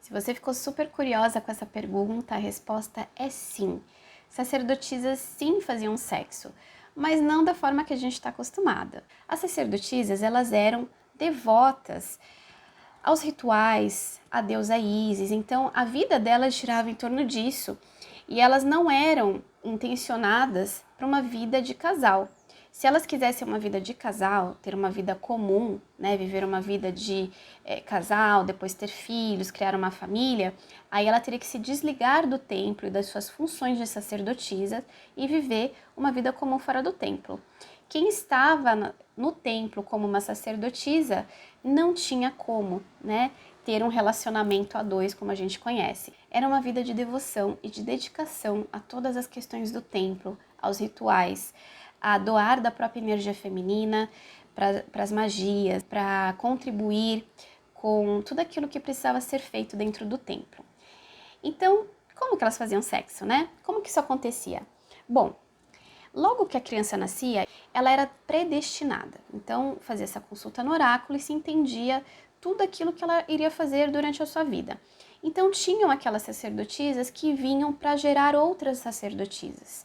Se você ficou super curiosa com essa pergunta, a resposta é sim. Sacerdotisas sim faziam sexo, mas não da forma que a gente está acostumada. As sacerdotisas, elas eram devotas aos rituais, à deusa Ísis, então a vida delas girava em torno disso e elas não eram intencionadas para uma vida de casal. Se elas quisessem uma vida de casal, ter uma vida comum, né, viver uma vida de casal, depois ter filhos, criar uma família, aí ela teria que se desligar do templo e das suas funções de sacerdotisa e viver uma vida comum fora do templo. Quem estava no templo como uma sacerdotisa não tinha como, né, ter um relacionamento a dois como a gente conhece. Era uma vida de devoção e de dedicação a todas as questões do templo, aos rituais, a doar da própria energia feminina para as magias, para contribuir com tudo aquilo que precisava ser feito dentro do templo. Então, como que elas faziam sexo, né? Como que isso acontecia? Bom, logo que a criança nascia, ela era predestinada. Então, fazia essa consulta no oráculo e se entendia tudo aquilo que ela iria fazer durante a sua vida. Então, tinham aquelas sacerdotisas que vinham para gerar outras sacerdotisas.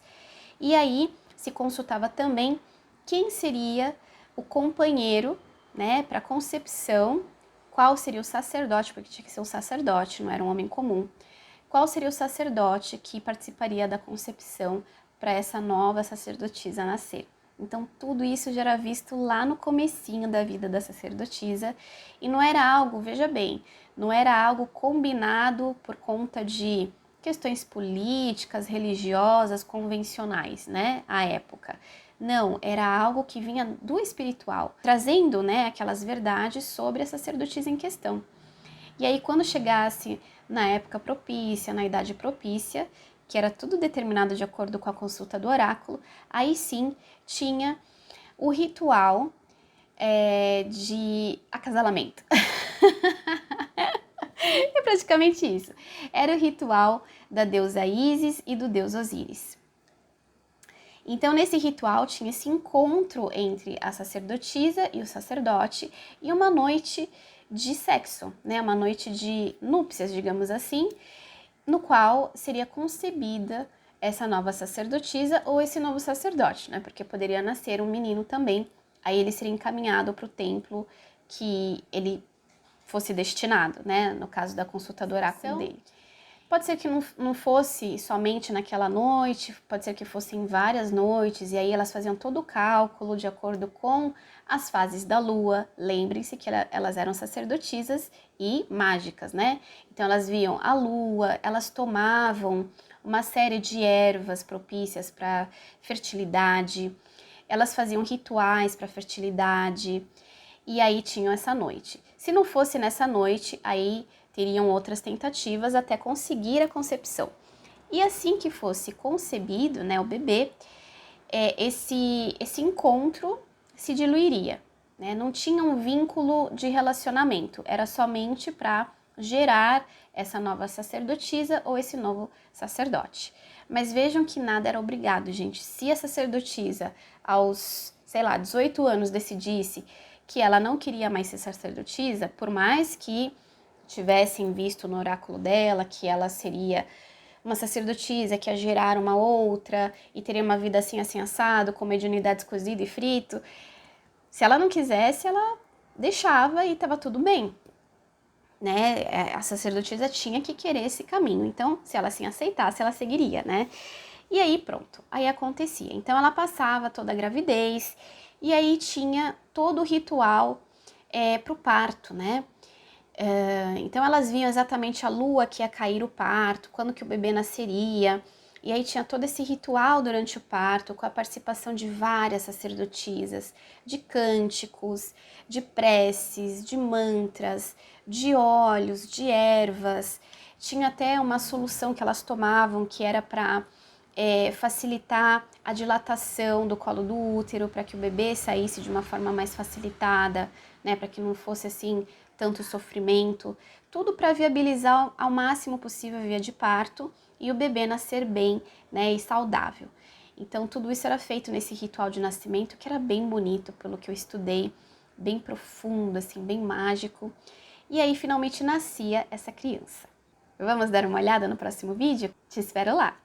E aí, se consultava também quem seria o companheiro, né, para a concepção, qual seria o sacerdote, porque tinha que ser um sacerdote, não era um homem comum. Qual seria o sacerdote que participaria da concepção para essa nova sacerdotisa nascer. Então tudo isso já era visto lá no comecinho da vida da sacerdotisa e não era algo, veja bem, não era algo combinado por conta de questões políticas, religiosas, convencionais, né, à época. Não, era algo que vinha do espiritual, trazendo, né, aquelas verdades sobre a sacerdotisa em questão. E aí quando chegasse na época propícia, na idade propícia, que era tudo determinado de acordo com a consulta do oráculo, aí sim tinha o ritual de acasalamento. É praticamente isso. Era o ritual da deusa Ísis e do deus Osíris. Então, nesse ritual tinha esse encontro entre a sacerdotisa e o sacerdote e uma noite de sexo, né? Uma noite de núpcias, digamos assim, no qual seria concebida essa nova sacerdotisa ou esse novo sacerdote, né? Porque poderia nascer um menino também, aí ele seria encaminhado para o templo que ele fosse destinado, né? No caso da consulta do oráculo dele. Pode ser que não fosse somente naquela noite, pode ser que fossem várias noites, e aí elas faziam todo o cálculo de acordo com as fases da lua. Lembrem-se que elas eram sacerdotisas e mágicas, né? Então elas viam a lua, elas tomavam uma série de ervas propícias para fertilidade, elas faziam rituais para fertilidade, e aí tinham essa noite. Se não fosse nessa noite, aí teriam outras tentativas até conseguir a concepção. E assim que fosse concebido, né, o bebê, esse encontro se diluiria, né? Não tinha um vínculo de relacionamento, era somente para gerar essa nova sacerdotisa ou esse novo sacerdote. Mas vejam que nada era obrigado, gente. Se a sacerdotisa, aos, 18 anos decidisse que ela não queria mais ser sacerdotisa, por mais que tivessem visto no oráculo dela que ela seria uma sacerdotisa que ia gerar uma outra e teria uma vida assim, assim, assado, com mediunidades cozido e frito. Se ela não quisesse, ela deixava e estava tudo bem, né? A sacerdotisa tinha que querer esse caminho, então se ela assim aceitasse, ela seguiria, né? E aí pronto, aí acontecia. Então ela passava toda a gravidez e aí tinha todo o ritual pro parto, né? Então elas viam exatamente a lua que ia cair o parto, quando que o bebê nasceria, e aí tinha todo esse ritual durante o parto, com a participação de várias sacerdotisas, de cânticos, de preces, de mantras, de óleos, de ervas. Tinha até uma solução que elas tomavam que era para facilitar a dilatação do colo do útero, para que o bebê saísse de uma forma mais facilitada, né, para que não fosse assim tanto sofrimento, tudo para viabilizar ao máximo possível a via de parto e o bebê nascer bem, né, e saudável. Então tudo isso era feito nesse ritual de nascimento que era bem bonito, pelo que eu estudei, bem profundo, assim, bem mágico. E aí finalmente nascia essa criança. Vamos dar uma olhada no próximo vídeo? Te espero lá!